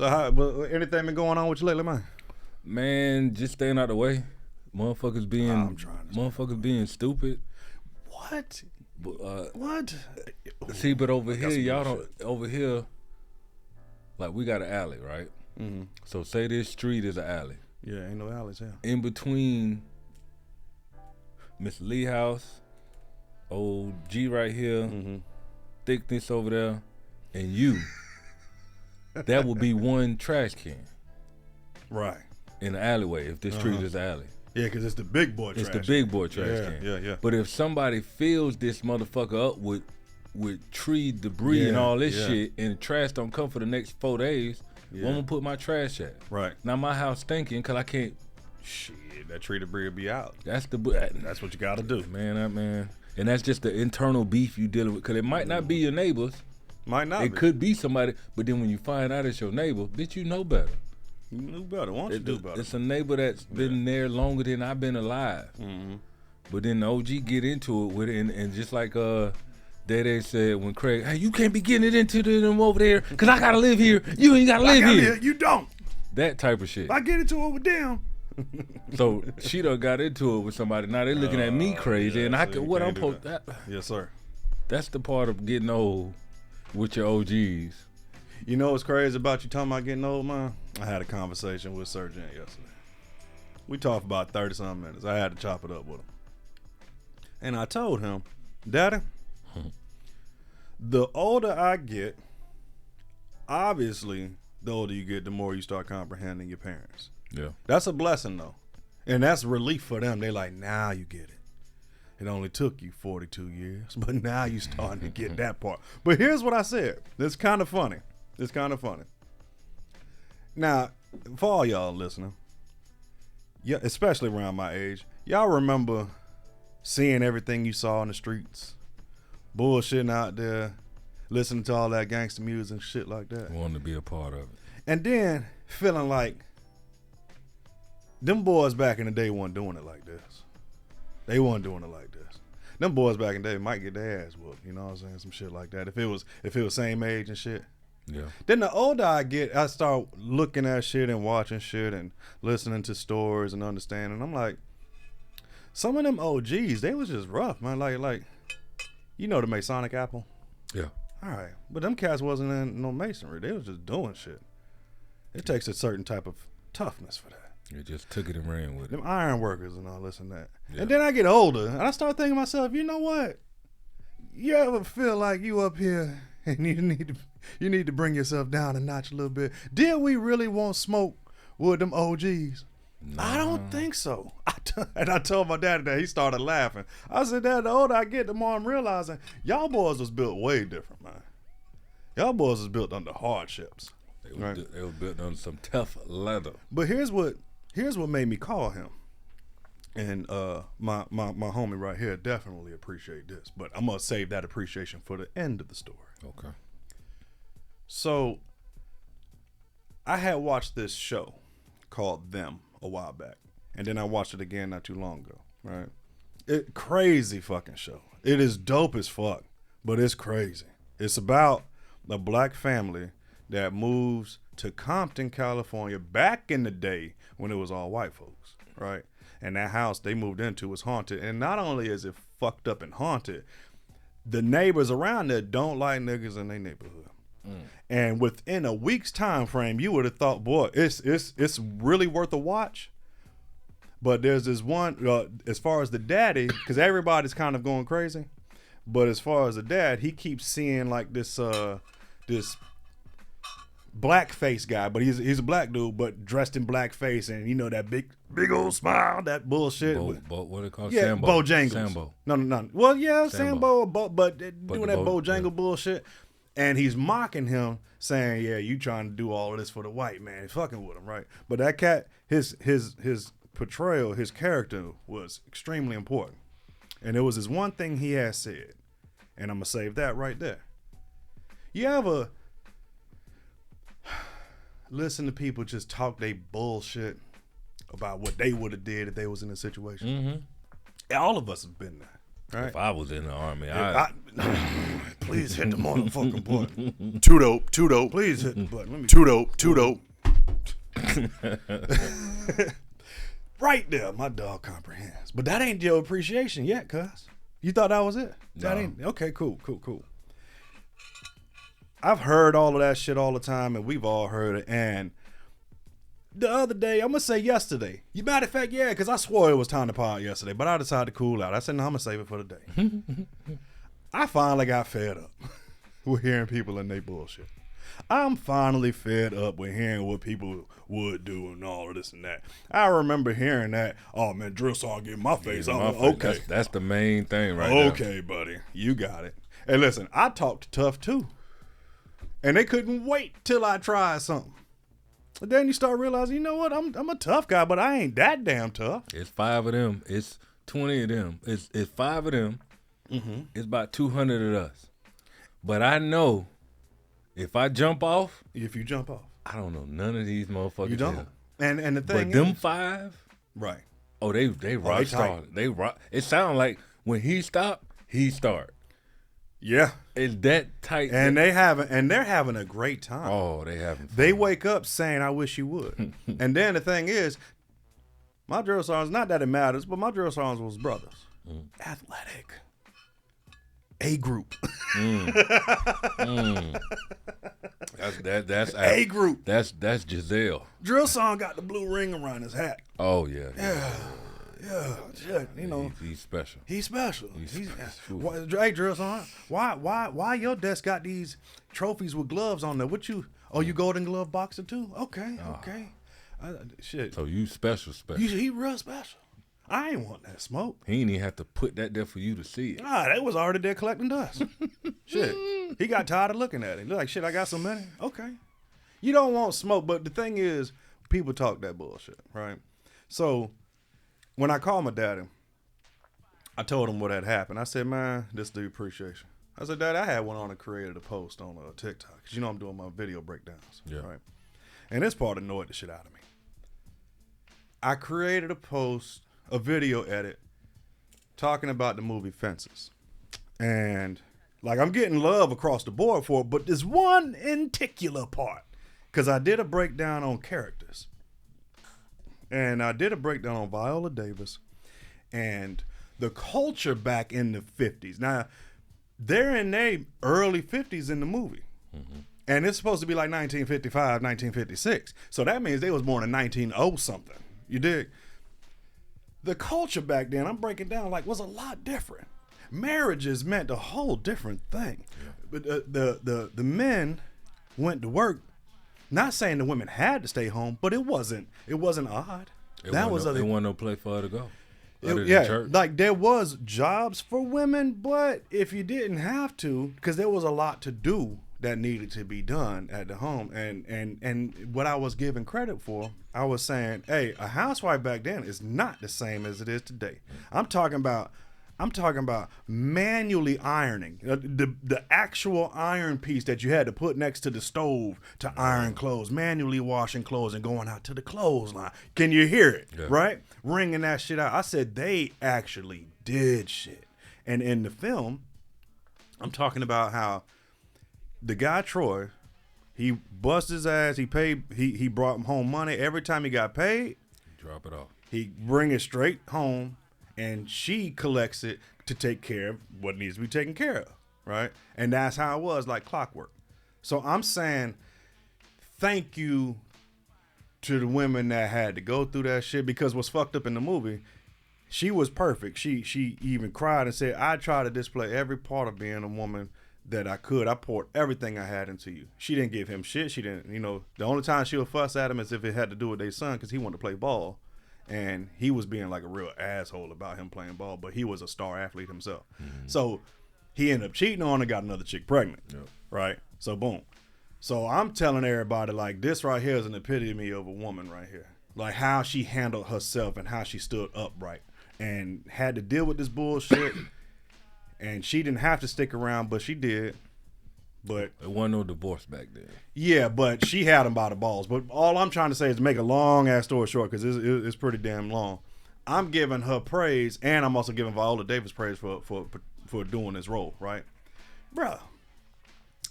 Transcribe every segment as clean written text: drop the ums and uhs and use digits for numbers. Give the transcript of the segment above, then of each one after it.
So anything been going on with you lately, man? Man, just staying out the way. Motherfuckers being stupid. What? What? See, but over here, y'all don't. Over here, like we got an alley, right? Mm-hmm. So say this street is an alley. Yeah, ain't no alleys here. In between Miss Lee house, old G right here, thickness over there, and you, that would be one trash can. Right. In the alleyway, if this street is an alley. Yeah, because it's the big boy trash. It's the big boy trash can. Yeah. But if somebody fills this motherfucker up with tree debris and all this shit, and the trash don't come for the next 4 days, where I'm gonna put my trash at? Right. Now my house stinking because I can't. Shit, that tree debris will be out. That's what you gotta do, man. And that's just the internal beef you dealing with, because it might not be your neighbors. Might not. It could be somebody, but then when you find out it's your neighbor, bitch, you know better. You knew better. Why don't you do better? It's a neighbor that's been there longer than I've been alive. Mm-hmm. But then the OG get into it with it, and just like Daddy said when Craig, hey, you can't be getting it into them over there, because I got to live here. You ain't got to live here. You don't. That type of shit. If I get into it with them. So she done got into it with somebody. Now they looking at me crazy, and I'm supposed that. Yes, sir. That's the part of getting old with your OGs. You know what's crazy about you talking about getting old, man? I had a conversation with Sir Gent yesterday. We talked about 30-something minutes. I had to chop it up with him. And I told him, Daddy, the older I get, obviously, the older you get, the more you start comprehending your parents. Yeah. That's a blessing, though. And that's relief for them. They like, now you get it. It only took you 42 years, but now you starting to get that part. But here's what I said. It's kind of funny. Now, for all y'all listening, yeah, especially around my age, y'all remember seeing everything you saw in the streets, bullshitting out there, listening to all that gangster music and shit like that. Wanting to be a part of it. And then feeling like them boys back in the day weren't doing it like this. They weren't doing it like this. Them boys back in the day might get their ass whooped, you know what I'm saying? Some shit like that. If it was same age and shit. Yeah. Then the older I get, I start looking at shit and watching shit and listening to stories and understanding. I'm like, some of them OGs, they was just rough, man. Like, you know the Masonic apple? Yeah. All right. But them cats wasn't in no masonry. They was just doing shit. It takes a certain type of toughness for that. You just took it and ran with it. Them iron workers and all this and that. Yeah. And then I get older and I start thinking to myself, you know what? You ever feel like you up here and you need to bring yourself down a notch a little bit? Did we really want smoke with them OGs? No. I don't think so. And I told my daddy that. He started laughing. I said, Dad, the older I get, the more I'm realizing y'all boys was built way different, man. Y'all boys was built under hardships. They were built on some tough leather. But here's what made me call him. And my homie right here definitely appreciate this. But I'm going to save that appreciation for the end of the story. Okay. So I had watched this show called Them a while back. And then I watched it again not too long ago. Right? Crazy fucking show. It is dope as fuck. But it's crazy. It's about a black family that moves to Compton, California back in the day when it was all white folks, right? And that house they moved into was haunted. And not only is it fucked up and haunted, the neighbors around there don't like niggas in their neighborhood. And within a week's time frame, you would have thought, boy, it's really worth a watch. But there's this one, as far as the daddy, because everybody's kind of going crazy. But as far as the dad, he keeps seeing like this blackface guy, but he's a black dude, but dressed in blackface, and you know that big old smile, that bullshit. What are they called? Yeah, Sambo. Bojangles. Sambo. No. Well, yeah, Sambo, but doing that Bojangle Bojangle bullshit, and he's mocking him, saying, "Yeah, you trying to do all of this for the white man, he's fucking with him, right?" But that cat, his portrayal, his character was extremely important, and it was this one thing he had said, and I'm gonna save that right there. You ever listen to people just talk they bullshit about what they would have did if they was in a situation? Mm-hmm. All of us have been there, right? If I was in the army, Please hit the motherfucking button. Too dope. Too dope. Please hit the button. Let me Too dope. Too dope. right there. My dog comprehends. But that ain't your appreciation yet, cuz. You thought that was it? That No. ain't okay. Cool. I've heard all of that shit all the time, and we've all heard it. And the other day, I'm gonna say yesterday. You matter of fact, yeah, because I swore it was time to pod yesterday, but I decided to cool out. I said, no, I'm gonna save it for the day. I finally got fed up with hearing people in their bullshit. I'm finally fed up with hearing what people would do and all of this and that. I remember hearing that. Oh man, drill song getting my face. Okay, That's the main thing, right there. okay, buddy, you got it. Hey, listen, I talked tough too, and they couldn't wait till I tried something. But then you start realizing, you know what? I'm a tough guy, but I ain't that damn tough. It's 5 of them. It's 20 of them. It's 5 of them. Mm-hmm. It's about 200 of us. But I know if I jump off, If you jump off, I don't know none of these motherfuckers. you don't. Here. And the thing But them is, 5, right? oh, they rock they star. tight. They rock. It sounds like when he stop, he start. Yeah, It's that tight. and they're having a great time. oh, they having fun. They wake up saying, "I wish you would." And then the thing is, my drill sergeants, not that it matters, but my drill sergeants was brothers, athletic, A group, That's A group. That's Giselle. Drill sergeant got the blue ring around his hat. Oh yeah. Yeah, shit, you know. He's special. He's special. He's Why, hey, drill sergeant, why your desk got these trophies with gloves on there? What you? Oh, you Golden Glove boxer too? Okay. Shit. So you special. He real special. I ain't want that smoke. He ain't even have to put that there for you to see it. Ah, they was already there collecting dust. Shit. He got tired of looking at it. Like, shit, I got so many. Okay. You don't want smoke, but the thing is, people talk that bullshit, right? So, when I called my daddy, I told him what had happened. I said, man, this is the appreciation. I said, Daddy, I had one on and created a post on TikTok. Because you know I'm doing my video breakdowns, right? And this part annoyed the shit out of me. I created a post, a video edit, talking about the movie Fences. And, like, I'm getting love across the board for it, but there's one in particular part. Because I did a breakdown on characters. And I did a breakdown on Viola Davis and the culture back in the 50s. Now, they're in their early 50s in the movie. Mm-hmm. And it's supposed to be like 1955, 1956. So that means they was born in 1900 something. You dig? The culture back then, I'm breaking down, like, was a lot different. Marriages meant a whole different thing. Yeah. But the men went to work. Not saying the women had to stay home, but it wasn't odd. It wasn't no place for her to go. Church. Like there was jobs for women, but if you didn't have to, because there was a lot to do that needed to be done at the home, and what I was giving credit for, I was saying, hey, a housewife back then is not the same as it is today. I'm talking about manually ironing, the actual iron piece that you had to put next to the stove to iron clothes, manually washing clothes and going out to the clothesline. Can you hear it? Yeah. Right? Ringing that shit out. I said they actually did shit. And in the film, I'm talking about how the guy Troy, he bust his ass. He paid. He brought home money every time he got paid. Drop it off. He bring it straight home. And she collects it to take care of what needs to be taken care of, right? And that's how it was, like clockwork. So I'm saying thank you to the women that had to go through that shit, because what's fucked up in the movie, she was perfect. She even cried and said, I try to display every part of being a woman that I could. I poured everything I had into you. She didn't give him shit. She didn't, the only time she'll fuss at him is if it had to do with their son, because he wanted to play ball. And he was being like a real asshole about him playing ball, but he was a star athlete himself. Mm-hmm. So he ended up cheating on and got another chick pregnant, right? So boom. So I'm telling everybody, like, this right here is an epitome of a woman right here. Like how she handled herself and how she stood upright and had to deal with this bullshit. And she didn't have to stick around, but she did. But it wasn't no divorce back then. Yeah, but she had him by the balls. But all I'm trying to say is to make a long ass story short, because it's pretty damn long. I'm giving her praise, and I'm also giving Viola Davis praise for doing this role, right, bruh?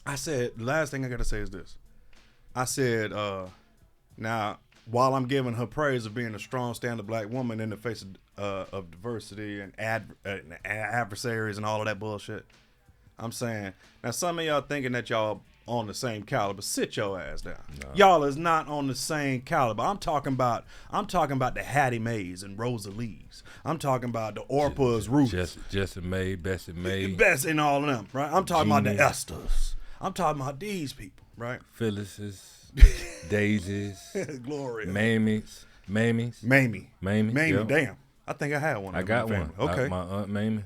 I said, the last thing I got to say is this. I said, now, while I'm giving her praise of being a strong, standard black woman in the face of diversity and adversaries and all of that bullshit, I'm saying, now some of y'all thinking that y'all on the same caliber, sit your ass down. No. Y'all is not on the same caliber. I'm talking about the Hattie Mays and Rosalees. I'm talking about the Orpas, Ruths, Jessie May, Bessie May, Best in all of them, right? I'm talking about the Esthers. I'm talking about these people, right? Phyllis's, Daisies, Gloria, Mamie's, Mamie. Yep. Damn, I think I had one. I got one. Okay, my aunt Mamie.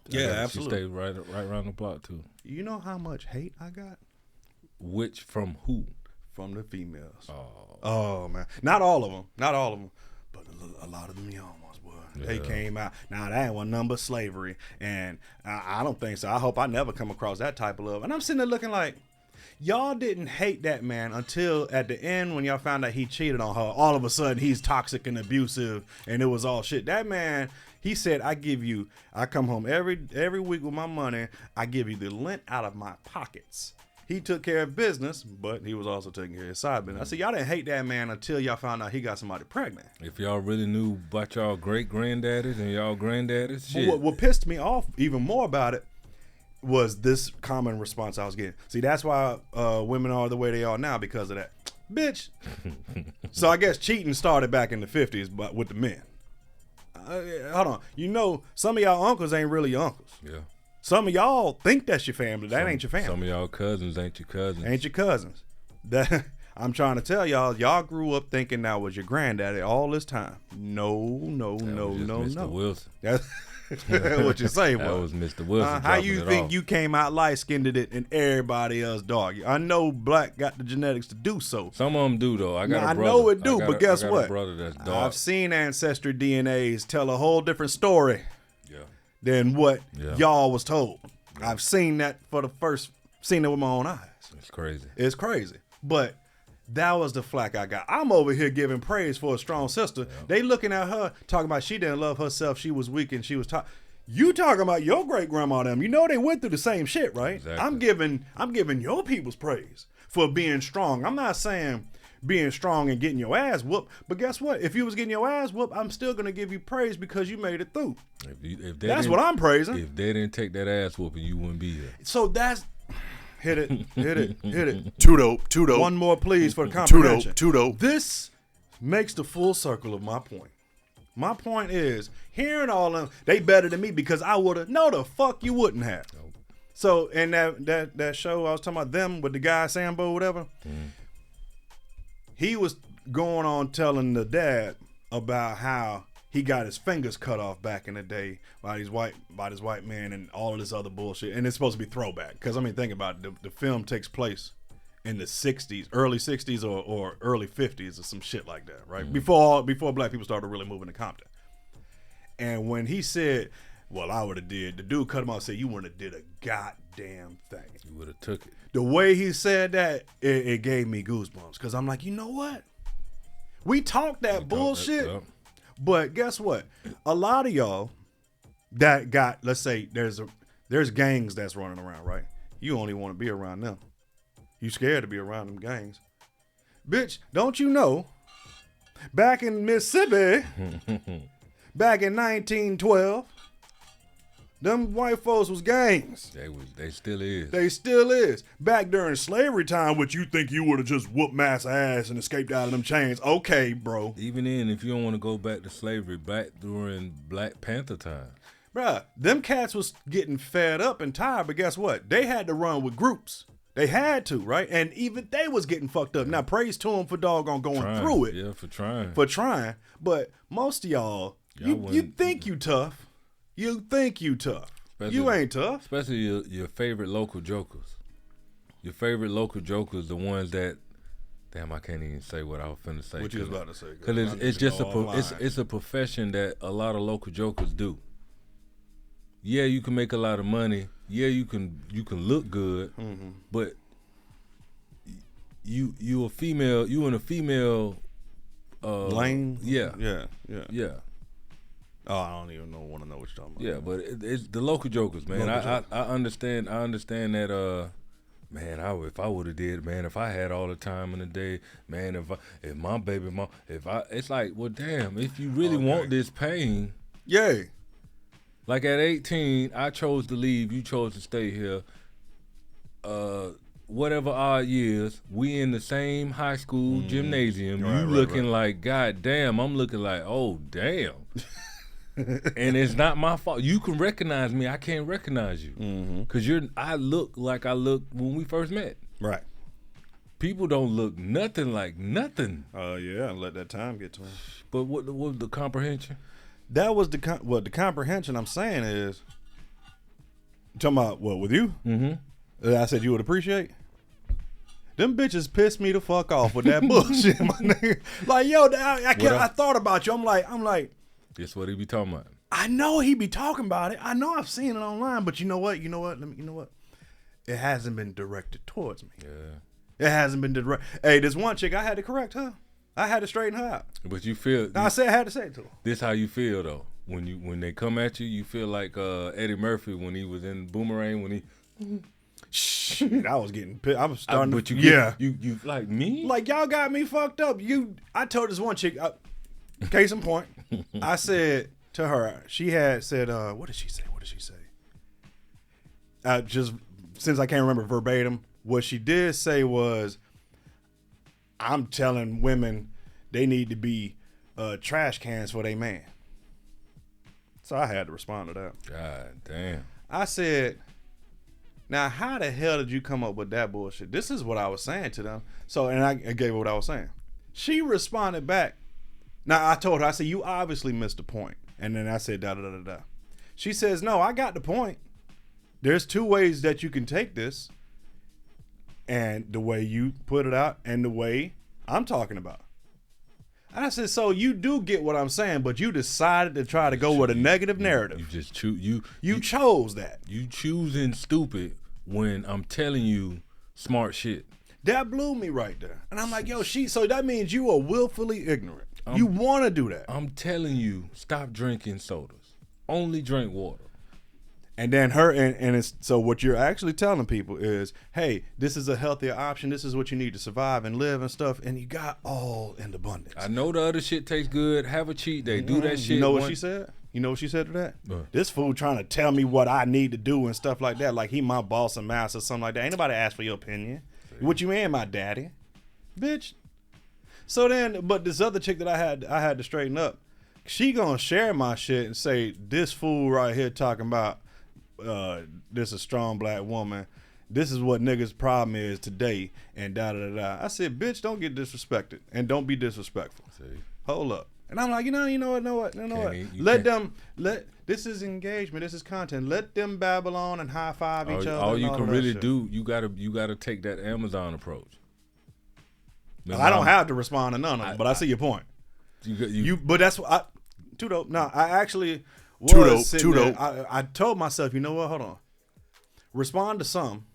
Yeah, absolutely. She stayed right around the block too. You know how much hate I got? Which from who? From the females. Oh man, not all of them, but a lot of them young ones, boy. Yeah. They came out. Now that ain't one number slavery, and I don't think so. I hope I never come across that type of love. And I'm sitting there looking like, y'all didn't hate that man until at the end when y'all found out he cheated on her. All of a sudden he's toxic and abusive, and it was all shit. That man, he said, I come home every week with my money. I give you the lint out of my pockets. He took care of business, but he was also taking care of his side business. I said, y'all didn't hate that man until y'all found out he got somebody pregnant. If y'all really knew about y'all great-granddaddies and y'all granddaddies, shit. What pissed me off even more about it was this common response I was getting. See, that's why women are the way they are now, because of that. Bitch. So I guess cheating started back in the 50s, but with the men. Hold on. You know, some of y'all uncles ain't really your uncles. Yeah. Some of y'all think that's your family. That ain't your family. Some of y'all cousins ain't your cousins. Ain't your cousins. That I'm trying to tell y'all grew up thinking that was your granddaddy all this time. No. Mr. Wilson. That's what you say, That was Mr. Wilson. How you think you came out light-skinned it and everybody else dark? I know black got the genetics to do so. Some of them do, though. I know it do, but guess what? A brother that's dark. I've seen ancestry DNAs tell a whole different story than what y'all was told. I've seen that seen it with my own eyes. It's crazy. But that was the flack I got. I'm over here giving praise for a strong sister. Yeah. They looking at her, talking about she didn't love herself. She was weak and she was You talking about your great grandma them. You know they went through the same shit, right? Exactly. I'm giving your people's praise for being strong. I'm not saying being strong and getting your ass whooped. But guess what? If you was getting your ass whooped, I'm still going to give you praise because you made it through. That's what I'm praising. If they didn't take that ass whooping, you wouldn't be here. So that's... Hit it. Too dope. One more, please, for the comprehension. Too dope. This makes the full circle of my point. My point is, hearing all of them, they better than me because I would have... No, the fuck you wouldn't have. Nope. So, in that show I was talking about, them with the guy, Sambo, whatever... He was going on telling the dad about how he got his fingers cut off back in the day by this white man and all of this other bullshit. And it's supposed to be throwback. Because, I mean, think about it. The film takes place in the 60s, early 60s or early 50s or some shit like that, right? Before black people started really moving to Compton. And when he said, well, I would have did, the dude cut him off and said, you wouldn't have did a goddamn thing. You would have took it. The way he said that, it gave me goosebumps. Because I'm like, you know what? We talked that bullshit. But guess what? A lot of y'all that got, let's say, there's gangs that's running around, right? You only want to be around them. You scared to be around them gangs. Bitch, don't you know, back in Mississippi, back in 1912, them white folks was gangs. They still is. They still is. Back during slavery time, which you think you would have just whooped mass ass and escaped out of them chains. Okay, bro. Even then, if you don't want to go back to slavery, back during Black Panther time. Bruh, them cats was getting fed up and tired, but guess what? They had to run with groups. They had to, right? And even they was getting fucked up. Now, praise to them for doggone going through it. Yeah, for trying. But most of y'all you think you tough. You think you tough. You ain't tough. Especially your favorite local jokers. Your favorite local jokers, the ones that, damn, I can't even say what I was finna say. What you was about to say? Because it's just it's a profession that a lot of local jokers do. Yeah, you can make a lot of money. Yeah, you can look good, but you a female. You in a female lane. Yeah. Oh, I don't even want to know what you're talking about. Yeah, but it's the local jokers, man. I understand that Man, if I would have did, man, if I had all the time in the day, man, if my baby mom, it's like, well, damn, if you really want this pain, yeah. Like at 18, I chose to leave, you chose to stay here. Whatever odd years, we in the same high school gymnasium. Right, you looking like, God damn, I'm looking like, oh damn. And it's not my fault. You can recognize me, I can't recognize you. Cause I look like I looked when we first met. Right. People don't look nothing like nothing. Yeah, let that time get to him. But what was the comprehension? That was the comprehension I'm saying is, talking about what, with you? I said you would appreciate. Them bitches pissed me the fuck off with that bullshit, my nigga. Like, yo, I thought about you. I'm like, that's what he be talking about. I know he be talking about it. I know I've seen it online, but you know what? It hasn't been directed towards me. Yeah. It hasn't been directed. Hey, there's one chick I had to correct her. I had to straighten her out. But you feel. I had to say it to her. This how you feel though. When they come at you, you feel like Eddie Murphy when he was in Boomerang when he. Shit, I was getting pissed. I was starting. But you you like me? Like y'all got me fucked up. I told this one chick. Case in point, I said to her. She had said, "What did she say? What did she say?" Just since I can't remember verbatim, what she did say was, "I'm telling women they need to be trash cans for their man." So I had to respond to that. God damn. I said, now, how the hell did you come up with that bullshit? This is what I was saying to them. So, and I gave her what I was saying. She responded back. Now, I told her, I said, you obviously missed the point. And then I said, da-da-da-da-da. She says, no, I got the point. There's two ways that you can take this. And the way you put it out and the way I'm talking about. And I said, so you do get what I'm saying, but you decided to try to go with a negative narrative. You just choose. You chose that. You choosing stupid when I'm telling you smart shit. That blew me right there. And I'm like, yo, so that means you are willfully ignorant. You want to do that. I'm telling you, stop drinking sodas. Only drink water. And then it's so what you're actually telling people is, hey, this is a healthier option. This is what you need to survive and live and stuff. And you got all in abundance. I know the other shit tastes good. Have a cheat day. Do that shit. You know what she said? You know what she said to that? This fool trying to tell me what I need to do and stuff like that. Like he my boss and master or something like that. Ain't nobody asked for your opinion. See. What you mean, my daddy? Bitch. So then, but this other chick that I had to straighten up, she gonna share my shit and say, this fool right here talking about, this a strong black woman. This is what niggas' problem is today, and da da da. I said, bitch, don't get disrespected, and don't be disrespectful. See. Hold up. And I'm like, you know what? This is engagement. This is content. Let them babble on and high five each other. All you can really do, you gotta take that Amazon approach. I don't have to respond to none of them, but I see your point. But that's what too dope. No, I actually. Too dope. I told myself, you know what? Hold on. Respond to some,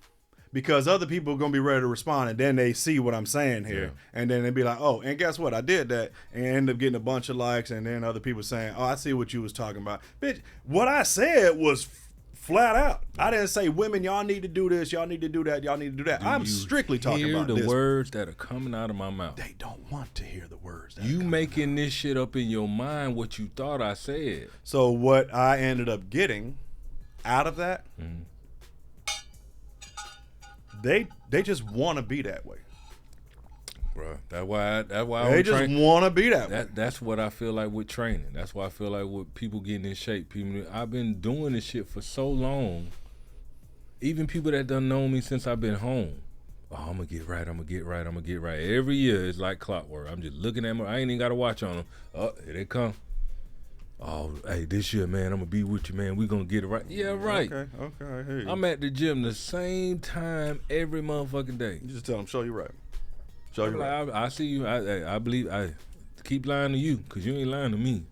because other people are gonna be ready to respond, and then they see what I'm saying here, and then they be like, oh, and guess what? I did that, and end up getting a bunch of likes, and then other people saying, oh, I see what you was talking about, bitch. What I said was flat out. I didn't say women, y'all need to do this, y'all need to do that, y'all need to do that. I'm strictly talking about the words that are coming out of my mouth. They don't want to hear the words. You making this shit up in your mind what you thought I said. So what I ended up getting out of that, they just want to be that way. Bro, that's why they just want to be that way. That's what I feel like with training. That's why I feel like with people getting in shape. I've been doing this shit for so long. Even people that done known me since I've been home. Oh, I'm gonna get right. Every year it's like clockwork. I'm just looking at them. I ain't even got a watch on them. Oh, here they come. Oh, hey, this year, man, I'm gonna be with you, man. We gonna get it right. Yeah, right. Okay, I hear you. I'm at the gym the same time every motherfucking day. You just tell them, show you right. Show you right. I see you. I believe. I keep lying to you, because you ain't lying to me.